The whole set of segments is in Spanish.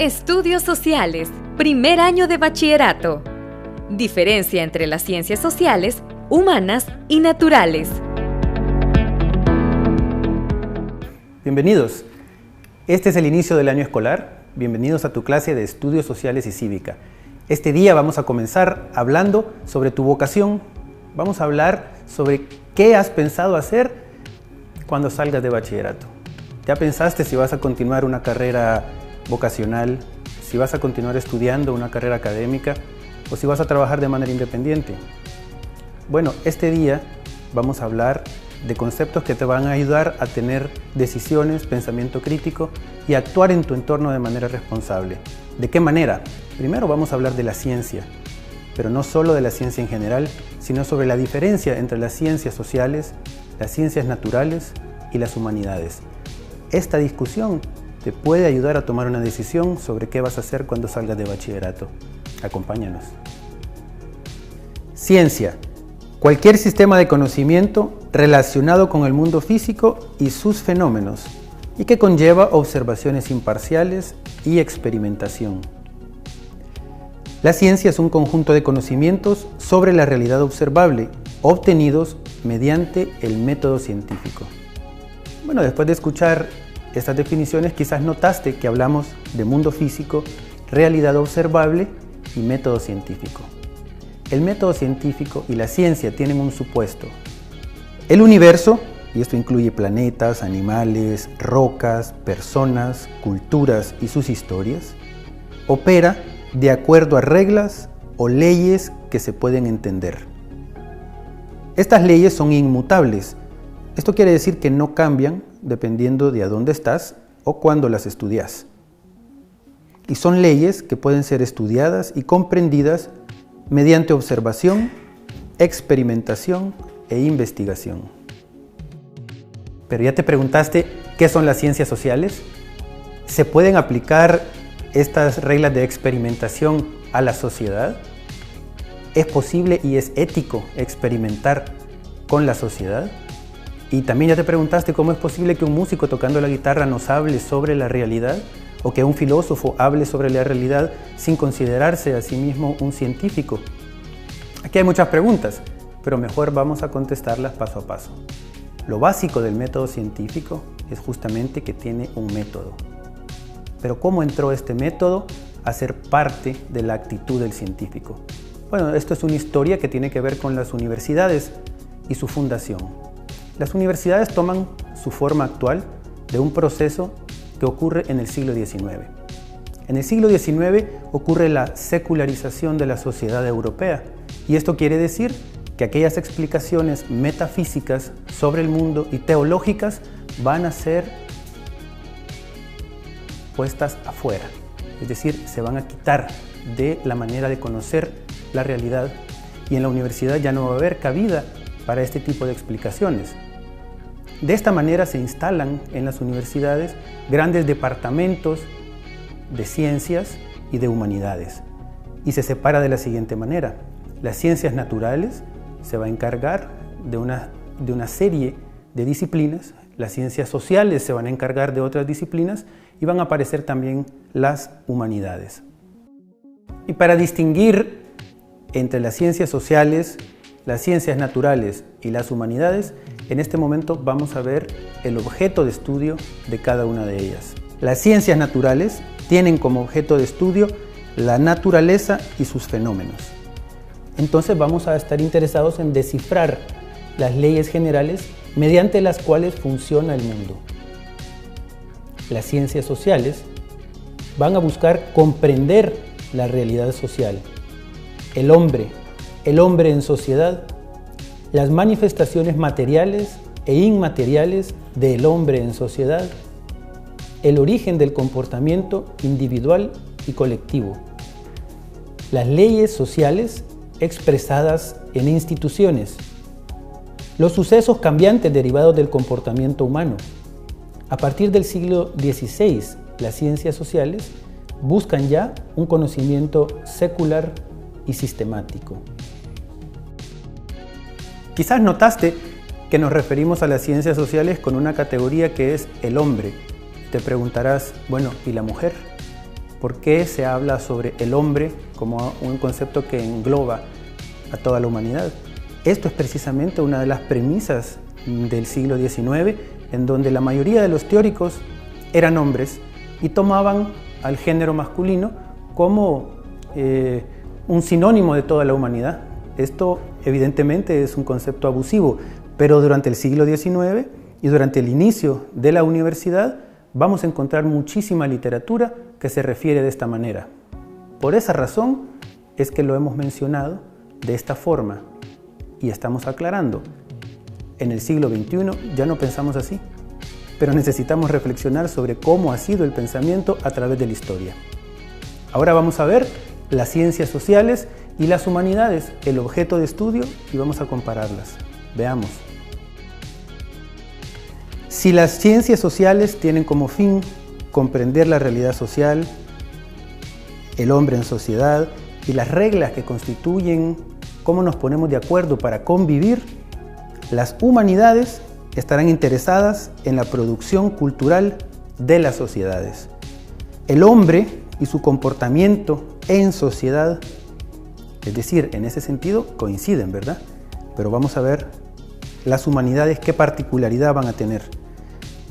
Estudios Sociales, primer año de bachillerato. Diferencia entre las ciencias sociales, humanas y naturales. Bienvenidos. Este es el inicio del año escolar. Bienvenidos a tu clase de Estudios Sociales y Cívica. Este día vamos a comenzar hablando sobre tu vocación. Vamos a hablar sobre qué has pensado hacer cuando salgas de bachillerato. ¿Ya pensaste si vas a continuar una carrera vocacional, si vas a continuar estudiando una carrera académica o si vas a trabajar de manera independiente? Bueno, este día vamos a hablar de conceptos que te van a ayudar a tener decisiones, pensamiento crítico y actuar en tu entorno de manera responsable. ¿De qué manera? Primero vamos a hablar de la ciencia, pero no solo de la ciencia en general, sino sobre la diferencia entre las ciencias sociales, las ciencias naturales y las humanidades. Esta discusión te puede ayudar a tomar una decisión sobre qué vas a hacer cuando salgas de bachillerato. Acompáñanos. Ciencia. Cualquier sistema de conocimiento relacionado con el mundo físico y sus fenómenos, y que conlleva observaciones imparciales y experimentación. La ciencia es un conjunto de conocimientos sobre la realidad observable, obtenidos mediante el método científico. Bueno, después de escuchar estas definiciones, quizás notaste que hablamos de mundo físico, realidad observable y método científico. El método científico y la ciencia tienen un supuesto. El universo, y esto incluye planetas, animales, rocas, personas, culturas y sus historias, opera de acuerdo a reglas o leyes que se pueden entender. Estas leyes son inmutables. Esto quiere decir que no cambian dependiendo de a dónde estás o cuándo las estudias. Y son leyes que pueden ser estudiadas y comprendidas mediante observación, experimentación e investigación. Pero ya te preguntaste, ¿qué son las ciencias sociales? ¿Se pueden aplicar estas reglas de experimentación a la sociedad? ¿Es posible y es ético experimentar con la sociedad? Y también ya te preguntaste cómo es posible que un músico tocando la guitarra nos hable sobre la realidad o que un filósofo hable sobre la realidad sin considerarse a sí mismo un científico. Aquí hay muchas preguntas, pero mejor vamos a contestarlas paso a paso. Lo básico del método científico es justamente que tiene un método. Pero ¿cómo entró este método a ser parte de la actitud del científico? Bueno, esto es una historia que tiene que ver con las universidades y su fundación. Las universidades toman su forma actual de un proceso que ocurre en el siglo XIX. En el siglo XIX ocurre la secularización de la sociedad europea, y esto quiere decir que aquellas explicaciones metafísicas sobre el mundo y teológicas van a ser puestas afuera, es decir, se van a quitar de la manera de conocer la realidad, y en la universidad ya no va a haber cabida para este tipo de explicaciones. De esta manera se instalan en las universidades grandes departamentos de ciencias y de humanidades, y se separa de la siguiente manera. Las ciencias naturales se va a encargar de una serie de disciplinas, las ciencias sociales se van a encargar de otras disciplinas y van a aparecer también las humanidades. Y para distinguir entre las ciencias sociales, las ciencias naturales y las humanidades, en este momento vamos a ver el objeto de estudio de cada una de ellas. Las ciencias naturales tienen como objeto de estudio la naturaleza y sus fenómenos. Entonces vamos a estar interesados en descifrar las leyes generales mediante las cuales funciona el mundo. Las ciencias sociales van a buscar comprender la realidad social, el hombre en sociedad, las manifestaciones materiales e inmateriales del hombre en sociedad, el origen del comportamiento individual y colectivo, las leyes sociales expresadas en instituciones, los sucesos cambiantes derivados del comportamiento humano. A partir del siglo XVI, las ciencias sociales buscan ya un conocimiento secular y sistemático. Quizás notaste que nos referimos a las ciencias sociales con una categoría que es el hombre. Te preguntarás, bueno, ¿y la mujer? ¿Por qué se habla sobre el hombre como un concepto que engloba a toda la humanidad? Esto es precisamente una de las premisas del siglo XIX, en donde la mayoría de los teóricos eran hombres y tomaban al género masculino como un sinónimo de toda la humanidad. Esto evidentemente es un concepto abusivo, pero durante el siglo XIX y durante el inicio de la universidad vamos a encontrar muchísima literatura que se refiere de esta manera. Por esa razón es que lo hemos mencionado de esta forma y estamos aclarando. En el siglo XXI ya no pensamos así, pero necesitamos reflexionar sobre cómo ha sido el pensamiento a través de la historia. Ahora vamos a ver las ciencias sociales y las humanidades, el objeto de estudio, y vamos a compararlas. Veamos. Si las ciencias sociales tienen como fin comprender la realidad social, el hombre en sociedad y las reglas que constituyen cómo nos ponemos de acuerdo para convivir, las humanidades estarán interesadas en la producción cultural de las sociedades. El hombre y su comportamiento en sociedad, es decir, en ese sentido coinciden, ¿verdad? Pero vamos a ver las humanidades qué particularidad van a tener.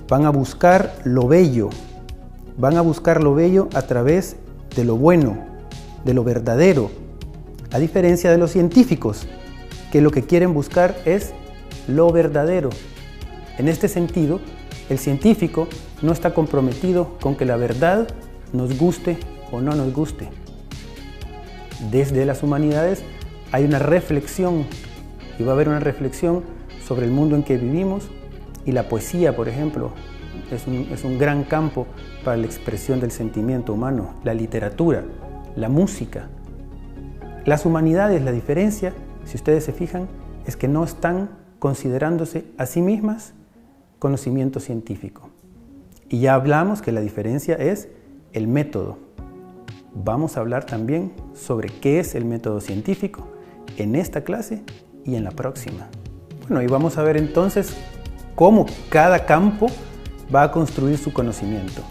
Van a buscar lo bello, a través de lo bueno, de lo verdadero, a diferencia de los científicos, que lo que quieren buscar es lo verdadero. En este sentido, el científico no está comprometido con que la verdad nos guste o no nos guste. Desde las humanidades hay una reflexión, y va a haber una reflexión sobre el mundo en que vivimos, y la poesía, por ejemplo, es un gran campo para la expresión del sentimiento humano, la literatura, la música. Las humanidades, la diferencia, si ustedes se fijan, es que no están considerándose a sí mismas conocimiento científico. Y ya hablamos que la diferencia es el método. Vamos a hablar también sobre qué es el método científico en esta clase y en la próxima. Bueno, y vamos a ver entonces cómo cada campo va a construir su conocimiento.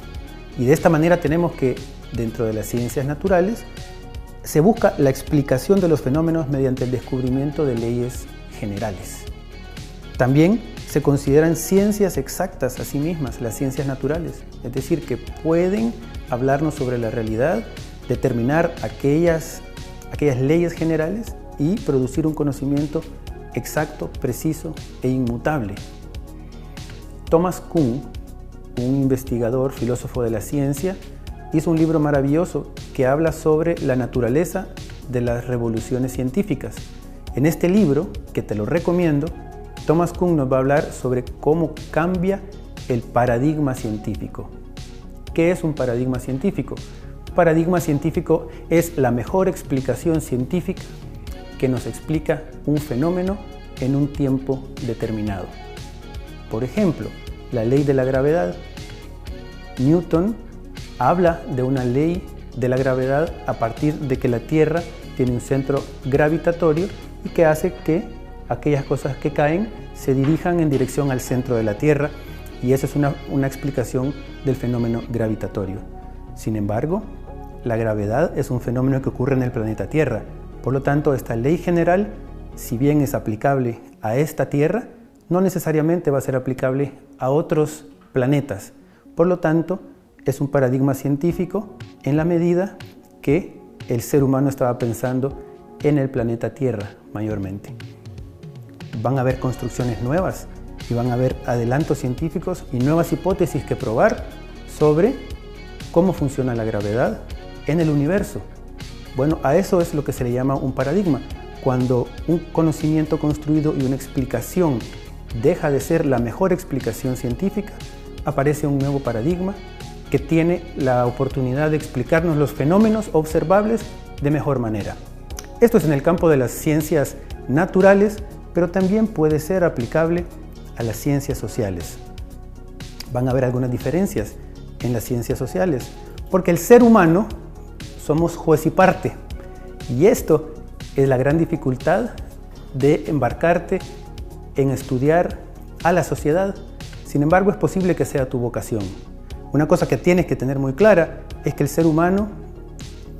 Y de esta manera tenemos que, dentro de las ciencias naturales, se busca la explicación de los fenómenos mediante el descubrimiento de leyes generales. También se consideran ciencias exactas a sí mismas, las ciencias naturales, es decir, que pueden hablarnos sobre la realidad, determinar aquellas leyes generales y producir un conocimiento exacto, preciso e inmutable. Thomas Kuhn, un investigador, filósofo de la ciencia, hizo un libro maravilloso que habla sobre la naturaleza de las revoluciones científicas. En este libro, que te lo recomiendo, Thomas Kuhn nos va a hablar sobre cómo cambia el paradigma científico. ¿Qué es un paradigma científico? Un paradigma científico es la mejor explicación científica que nos explica un fenómeno en un tiempo determinado. Por ejemplo, la ley de la gravedad. Newton habla de una ley de la gravedad a partir de que la Tierra tiene un centro gravitatorio y que hace que aquellas cosas que caen se dirijan en dirección al centro de la Tierra, y esa es una explicación del fenómeno gravitatorio. Sin embargo, la gravedad es un fenómeno que ocurre en el planeta Tierra. Por lo tanto, esta ley general, si bien es aplicable a esta Tierra, no necesariamente va a ser aplicable a otros planetas. Por lo tanto, es un paradigma científico en la medida que el ser humano estaba pensando en el planeta Tierra mayormente. Van a haber construcciones nuevas y van a haber adelantos científicos y nuevas hipótesis que probar sobre cómo funciona la gravedad en el universo. Bueno, a eso es lo que se le llama un paradigma. Cuando un conocimiento construido y una explicación deja de ser la mejor explicación científica, aparece un nuevo paradigma que tiene la oportunidad de explicarnos los fenómenos observables de mejor manera. Esto es en el campo de las ciencias naturales, pero también puede ser aplicable a las ciencias sociales. Van a haber algunas diferencias en las ciencias sociales, porque el ser humano somos juez y parte, y esto es la gran dificultad de embarcarte en estudiar a la sociedad. Sin embargo, es posible que sea tu vocación. Una cosa que tienes que tener muy clara es que el ser humano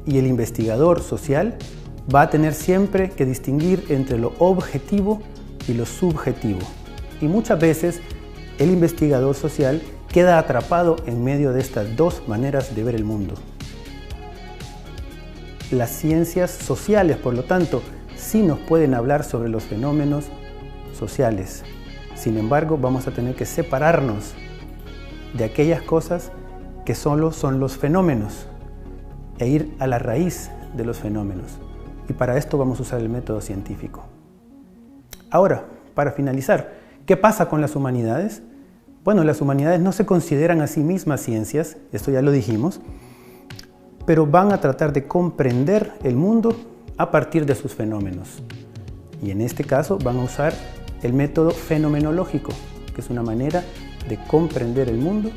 y el investigador social va a tener siempre que distinguir entre lo objetivo y lo subjetivo. Y muchas veces el investigador social queda atrapado en medio de estas dos maneras de ver el mundo. Las ciencias sociales, por lo tanto, sí nos pueden hablar sobre los fenómenos sociales. Sin embargo, vamos a tener que separarnos de aquellas cosas que solo son los fenómenos e ir a la raíz de los fenómenos. Y para esto vamos a usar el método científico. Ahora, para finalizar, ¿qué pasa con las humanidades? Bueno, las humanidades no se consideran a sí mismas ciencias, esto ya lo dijimos, pero van a tratar de comprender el mundo a partir de sus fenómenos. Y en este caso van a usar el método fenomenológico, que es una manera de comprender el mundo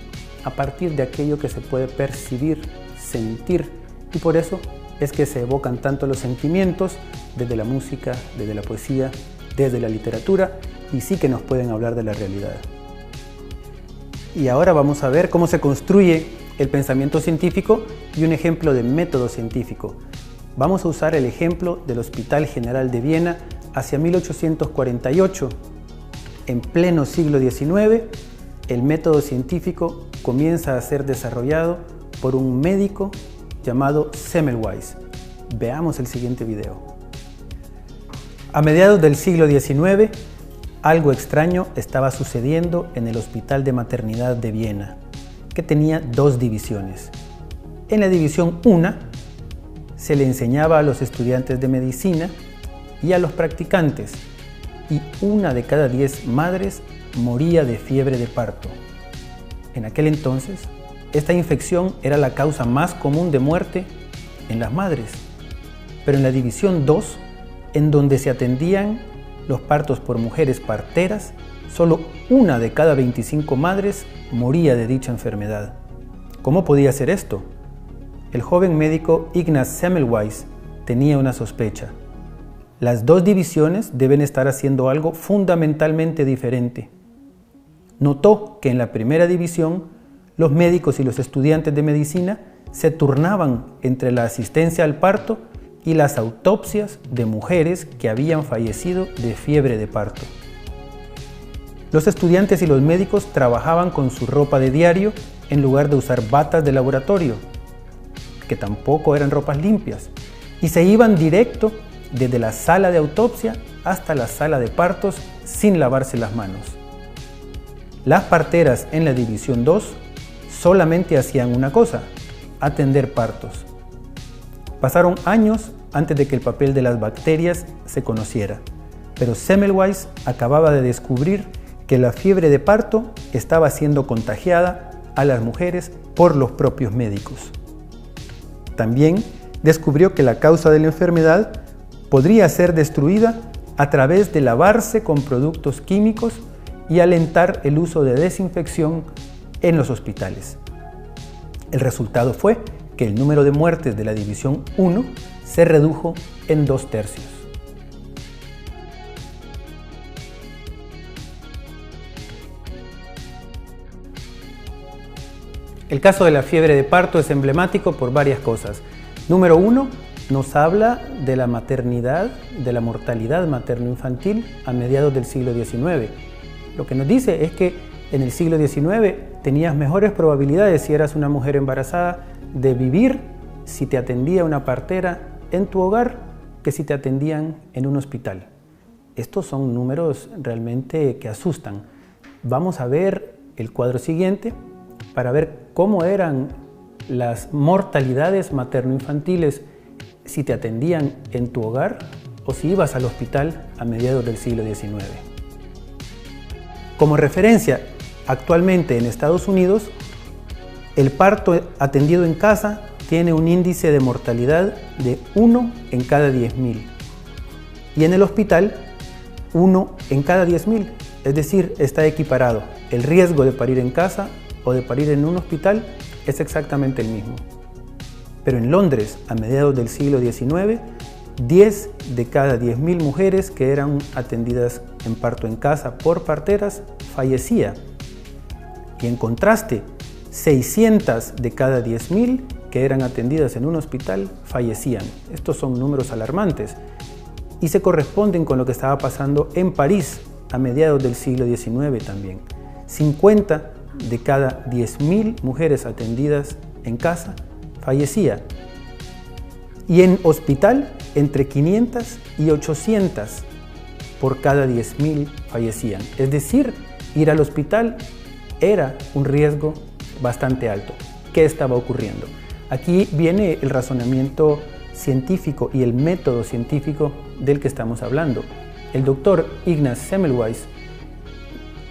a partir de aquello que se puede percibir, sentir, y por eso es que se evocan tanto los sentimientos desde la música, desde la poesía, desde la literatura, y sí que nos pueden hablar de la realidad. Y ahora vamos a ver cómo se construye el pensamiento científico y un ejemplo de método científico. Vamos a usar el ejemplo del Hospital General de Viena hacia 1848. En pleno siglo XIX, el método científico comienza a ser desarrollado por un médico llamado Semmelweis. Veamos el siguiente video. A mediados del siglo XIX, algo extraño estaba sucediendo en el Hospital de Maternidad de Viena, que tenía dos divisiones. En la división 1 se le enseñaba a los estudiantes de medicina y a los practicantes, y 1 de cada 10 madres moría de fiebre de parto. En aquel entonces, esta infección era la causa más común de muerte en las madres, pero en la división 2, en donde se atendían los partos por mujeres parteras, solo 1 de cada 25 madres moría de dicha enfermedad. ¿Cómo podía ser esto? El joven médico Ignaz Semmelweis tenía una sospecha. Las dos divisiones deben estar haciendo algo fundamentalmente diferente. Notó que en la primera división, los médicos y los estudiantes de medicina se turnaban entre la asistencia al parto y las autopsias de mujeres que habían fallecido de fiebre de parto. Los estudiantes y los médicos trabajaban con su ropa de diario en lugar de usar batas de laboratorio, que tampoco eran ropas limpias, y se iban directo desde la sala de autopsia hasta la sala de partos sin lavarse las manos. Las parteras en la división 2 solamente hacían una cosa: atender partos. Pasaron años antes de que el papel de las bacterias se conociera, pero Semmelweis acababa de descubrir que la fiebre de parto estaba siendo contagiada a las mujeres por los propios médicos. También descubrió que la causa de la enfermedad podría ser destruida a través de lavarse con productos químicos y alentar el uso de desinfección en los hospitales. El resultado fue que el número de muertes de la división 1 se redujo en 2/3. El caso de la fiebre de parto es emblemático por varias cosas. Número 1, nos habla de la maternidad, de la mortalidad materno-infantil a mediados del siglo XIX. Lo que nos dice es que en el siglo XIX tenías mejores probabilidades, si eras una mujer embarazada, de vivir si te atendía una partera en tu hogar que si te atendían en un hospital. Estos son números realmente que asustan. Vamos a ver el cuadro siguiente para ver cómo eran las mortalidades materno-infantiles si te atendían en tu hogar o si ibas al hospital a mediados del siglo XIX. Como referencia, actualmente en Estados Unidos, el parto atendido en casa tiene un índice de mortalidad de 1 en cada 10.000 y en el hospital 1 en cada 10.000, es decir, está equiparado. El riesgo de parir en casa o de parir en un hospital es exactamente el mismo. Pero en Londres, a mediados del siglo XIX, 10 de cada 10.000 mujeres que eran atendidas en parto en casa por parteras fallecía. Y en contraste, 600 de cada 10.000 que eran atendidas en un hospital fallecían. Estos son números alarmantes y se corresponden con lo que estaba pasando en París a mediados del siglo XIX también. 50 de cada 10.000 mujeres atendidas en casa fallecía. Y en hospital, entre 500 y 800 por cada 10.000 fallecían. Es decir, ir al hospital era un riesgo bastante alto. ¿Qué estaba ocurriendo? Aquí viene el razonamiento científico y el método científico del que estamos hablando. El doctor Ignaz Semmelweis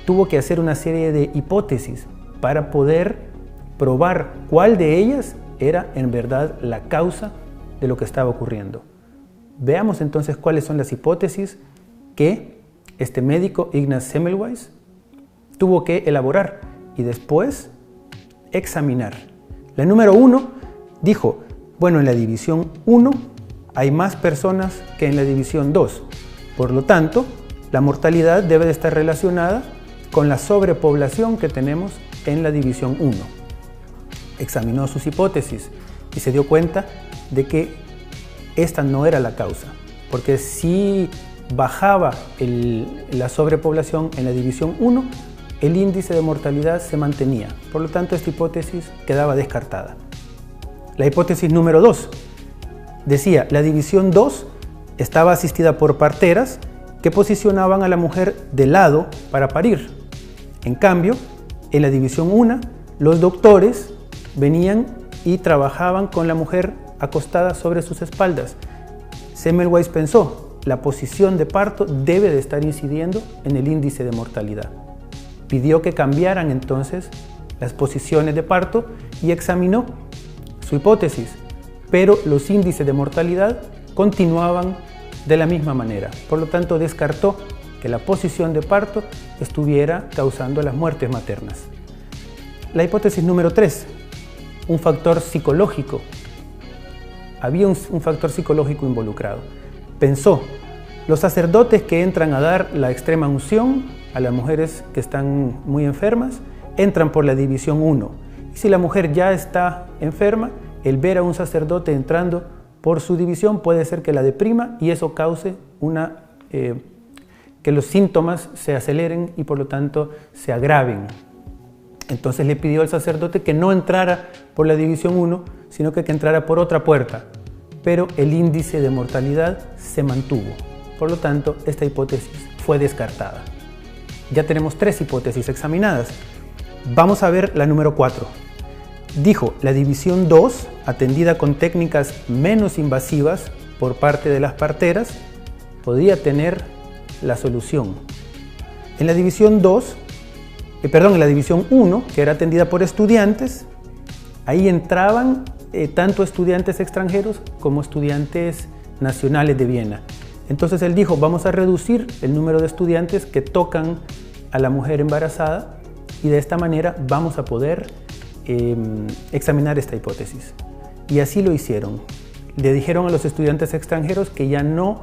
tuvo que hacer una serie de hipótesis para poder probar cuál de ellas era en verdad la causa de lo que estaba ocurriendo. Veamos entonces cuáles son las hipótesis que este médico Ignaz Semmelweis tuvo que elaborar y después examinar. La número 1 dijo, bueno, en la división 1 hay más personas que en la división 2, por lo tanto, la mortalidad debe de estar relacionada con la sobrepoblación que tenemos en la división 1. Examinó sus hipótesis y se dio cuenta de que esta no era la causa, porque si bajaba la sobrepoblación en la división 1, el índice de mortalidad se mantenía. Por lo tanto, esta hipótesis quedaba descartada. La hipótesis número 2 decía, la división 2 estaba asistida por parteras que posicionaban a la mujer de lado para parir. En cambio, en la división 1, los doctores venían y trabajaban con la mujer acostada sobre sus espaldas. Semmelweis pensó, la posición de parto debe de estar incidiendo en el índice de mortalidad. Pidió que cambiaran entonces las posiciones de parto y examinó su hipótesis, pero los índices de mortalidad continuaban de la misma manera. Por lo tanto, descartó que la posición de parto estuviera causando las muertes maternas. La hipótesis número 3, un factor psicológico. Había un factor psicológico involucrado. Pensó, los sacerdotes que entran a dar la extrema unción a las mujeres que están muy enfermas, entran por la división 1. Y si la mujer ya está enferma, el ver a un sacerdote entrando por su división puede ser que la deprima y eso cause que los síntomas se aceleren y por lo tanto se agraven. Entonces le pidió al sacerdote que no entrara por la división 1, sino que entrara por otra puerta. Pero el índice de mortalidad se mantuvo. Por lo tanto, esta hipótesis fue descartada. Ya tenemos 3 hipótesis examinadas. Vamos a ver la número 4. Dijo, la división 2, atendida con técnicas menos invasivas por parte de las parteras, podía tener la solución. En la división 1, que era atendida por estudiantes, ahí entraban tanto estudiantes extranjeros como estudiantes nacionales de Viena. Entonces él dijo, vamos a reducir el número de estudiantes que tocan a la mujer embarazada y de esta manera vamos a poder examinar esta hipótesis. Y así lo hicieron. Le dijeron a los estudiantes extranjeros que ya no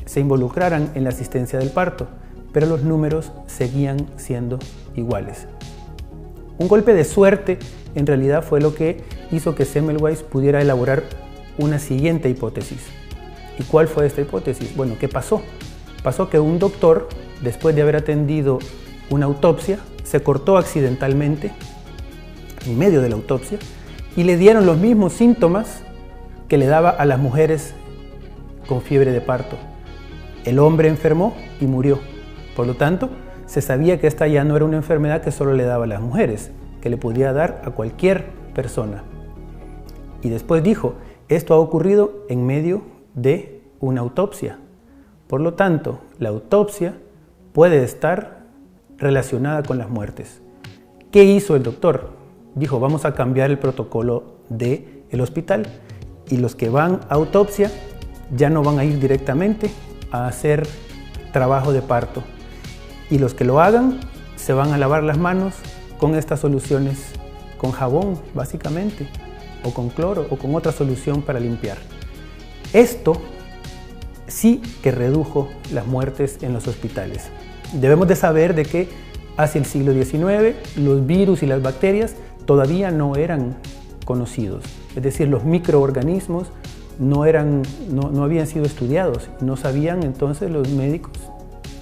se involucraran en la asistencia del parto, pero los números seguían siendo iguales. Un golpe de suerte en realidad fue lo que hizo que Semmelweis pudiera elaborar una siguiente hipótesis. ¿Y cuál fue esta hipótesis? Bueno, ¿qué pasó? Pasó que un doctor, después de haber atendido una autopsia, se cortó accidentalmente en medio de la autopsia y le dieron los mismos síntomas que le daba a las mujeres con fiebre de parto. El hombre enfermó y murió. Por lo tanto, se sabía que esta ya no era una enfermedad que solo le daba a las mujeres, que le podía dar a cualquier persona. Y después dijo, esto ha ocurrido en medio de una autopsia. Por lo tanto, la autopsia puede estar relacionada con las muertes. ¿Qué hizo el doctor? Dijo, vamos a cambiar el protocolo del hospital y los que van a autopsia ya no van a ir directamente a hacer trabajo de parto. Y los que lo hagan se van a lavar las manos con estas soluciones, con jabón básicamente, o con cloro, o con otra solución para limpiar. Esto sí que redujo las muertes en los hospitales. Debemos de saber de que hacia el siglo XIX los virus y las bacterias todavía no eran conocidos. Es decir, los microorganismos no habían sido estudiados. No sabían entonces los médicos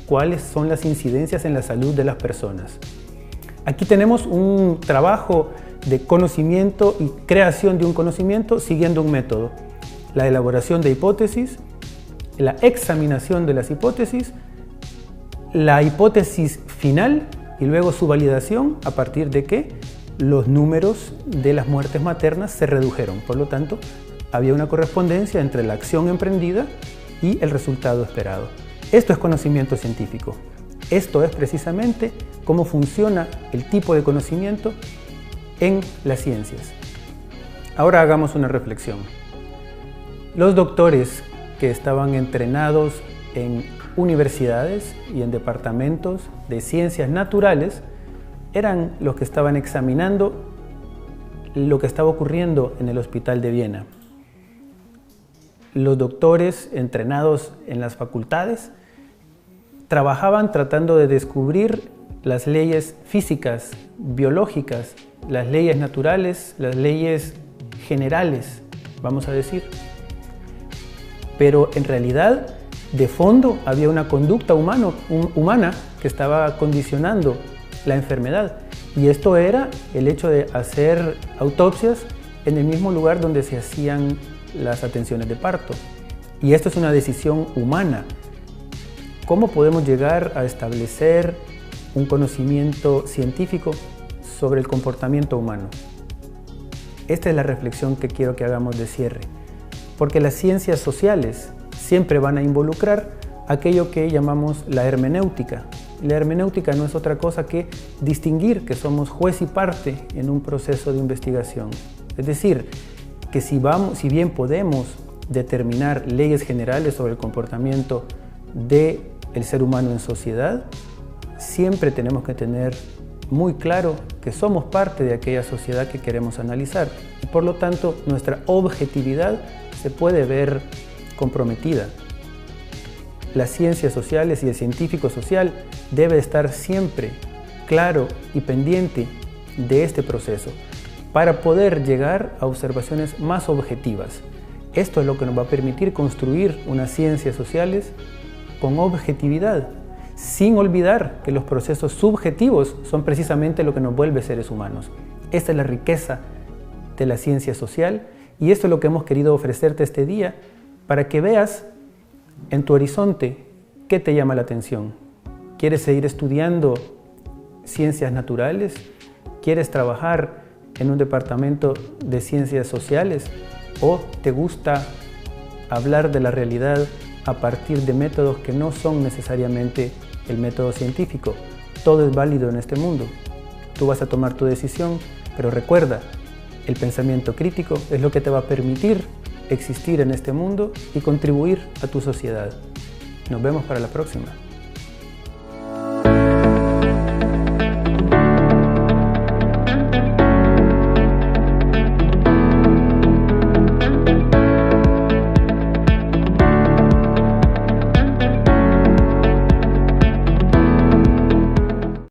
cuáles son las incidencias en la salud de las personas. Aquí tenemos un trabajo de conocimiento y creación de un conocimiento siguiendo un método. La elaboración de hipótesis, la examinación de las hipótesis, la hipótesis final y luego su validación a partir de que los números de las muertes maternas se redujeron. Por lo tanto, había una correspondencia entre la acción emprendida y el resultado esperado. Esto es conocimiento científico. Esto es precisamente cómo funciona el tipo de conocimiento en las ciencias. Ahora hagamos una reflexión. Los doctores que estaban entrenados en universidades y en departamentos de ciencias naturales eran los que estaban examinando lo que estaba ocurriendo en el Hospital de Viena. Los doctores entrenados en las facultades trabajaban tratando de descubrir las leyes físicas, biológicas, las leyes naturales, las leyes generales, vamos a decir. Pero en realidad, de fondo, había una conducta humana que estaba condicionando la enfermedad. Y esto era el hecho de hacer autopsias en el mismo lugar donde se hacían las atenciones de parto. Y esto es una decisión humana. ¿Cómo podemos llegar a establecer un conocimiento científico sobre el comportamiento humano? Esta es la reflexión que quiero que hagamos de cierre, porque las ciencias sociales siempre van a involucrar aquello que llamamos la hermenéutica. La hermenéutica no es otra cosa que distinguir que somos juez y parte en un proceso de investigación. Es decir, que si bien podemos determinar leyes generales sobre el comportamiento del ser humano en sociedad, siempre tenemos que tener muy claro que somos parte de aquella sociedad que queremos analizar y por lo tanto nuestra objetividad se puede ver comprometida. Las ciencias sociales y el científico social debe estar siempre claro y pendiente de este proceso para poder llegar a observaciones más objetivas. Esto es lo que nos va a permitir construir unas ciencias sociales con objetividad, sin olvidar que los procesos subjetivos son precisamente lo que nos vuelve seres humanos. Esta es la riqueza de la ciencia social y esto es lo que hemos querido ofrecerte este día para que veas en tu horizonte qué te llama la atención. ¿Quieres seguir estudiando ciencias naturales? ¿Quieres trabajar en un departamento de ciencias sociales? ¿O te gusta hablar de la realidad a partir de métodos que no son necesariamente el método científico? Todo es válido en este mundo. Tú vas a tomar tu decisión, pero recuerda, el pensamiento crítico es lo que te va a permitir existir en este mundo y contribuir a tu sociedad. Nos vemos para la próxima.